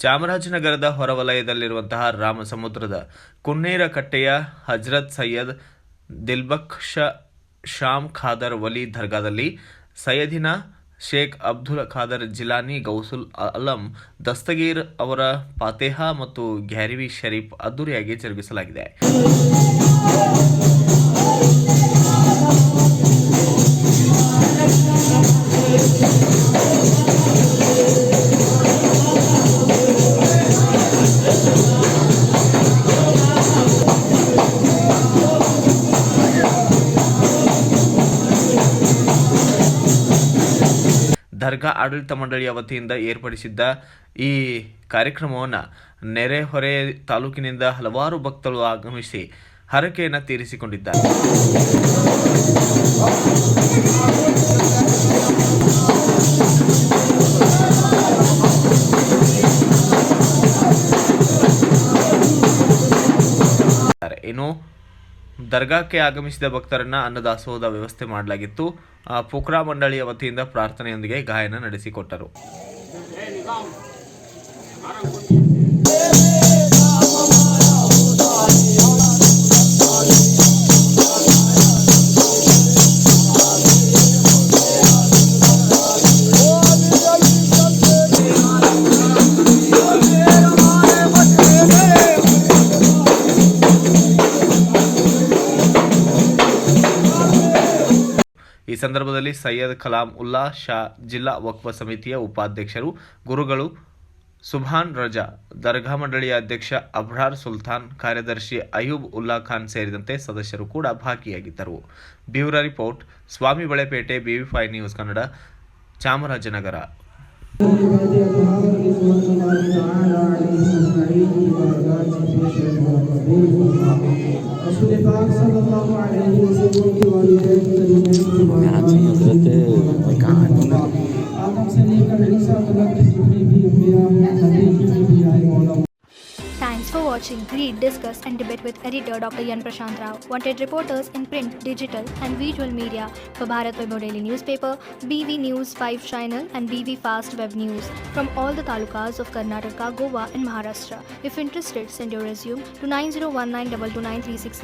ಚಾಮರಾಜನಗರದ ಹೊರವಲಯದಲ್ಲಿರುವಂತಹ ರಾಮಸಮುದ್ರದ ಕುನ್ನೇರಕಟ್ಟೆಯ ಹಜರತ್ ಸೈಯದ್ ದಿಲ್ಬಕ್ಷ ಶಾಮ್ ಖಾದರ್ ವಲಿ ದರ್ಗಾದಲ್ಲಿ ಸೈಯದಿನ ಶೇಖ್ ಅಬ್ದುಲ್ ಖಾದರ್ ಜಿಲಾನಿ ಗೌಸುಲ್ ಅಲಂ ದಸ್ತಗೀರ್ ಅವರ ಫಾತೆಹಾ ಮತ್ತು ಗ್ಯಾರಿವಿ ಶರೀಫ್ ಅದ್ದೂರಿಯಾಗಿ ಜರುಗಿಸಲಾಗಿದೆ. ದರ್ಗಾ ಆಡಳಿತ ಮಂಡಳಿಯ ವತಿಯಿಂದ ಏರ್ಪಡಿಸಿದ್ದ ಈ ಕಾರ್ಯಕ್ರಮವನ್ನು ನೆರೆಹೊರೆ ತಾಲೂಕಿನಿಂದ ಹಲವಾರು ಭಕ್ತರು ಆಗಮಿಸಿ ಹರಕೆಯನ್ನು ತೀರಿಸಿಕೊಂಡಿದ್ದಾರೆ. ಇನ್ನು ದರ್ಗಾಕ್ಕೆ ಆಗಮಿಸಿದ ಭಕ್ತರನ್ನ ಅನ್ನದಾಸೋಹದ ವ್ಯವಸ್ಥೆ ಮಾಡಲಾಗಿತ್ತು. ಪುಕ್ರಾ ಮಂಡಳಿಯ ವತಿಯಿಂದ ಪ್ರಾರ್ಥನೆಯೊಂದಿಗೆ ಗಾಯನ ನಡೆಸಿಕೊಟ್ಟರು. ಈ ಸಂದರ್ಭದಲ್ಲಿ ಸೈಯದ್ ಕಲಾಂ ಉಲ್ಲಾ ಶಾ ಜಿಲ್ಲಾ ವಕ್ಫ್ ಸಮಿತಿಯ ಉಪಾಧ್ಯಕ್ಷರು, ಗುರುಗಳು ಸುಭಾನ್ ರಜಾ, ದರ್ಗಾ ಮಂಡಳಿಯ ಅಧ್ಯಕ್ಷ ಅಬ್ರಾರ್ ಸುಲ್ತಾನ್, ಕಾರ್ಯದರ್ಶಿ ಅಯೂಬ್ ಉಲ್ಲಾ ಖಾನ್ ಸೇರಿದಂತೆ ಸದಸ್ಯರು ಕೂಡ ಭಾಗಿಯಾಗಿದ್ದರು. Bureau report, Swamy Balepete, BV5 news Kannada, Chamarajanagar. Thanks for watching. Read, discuss and debate with editor Dr. Yan Prashant Rao. Wanted reporters in print, digital and visual media for Bharat Vaibhav Daily Newspaper, BV News 5 Channel and BV Fast Web News from all the talukas of Karnataka, Goa and Maharashtra. If interested, send your resume to 9019229369.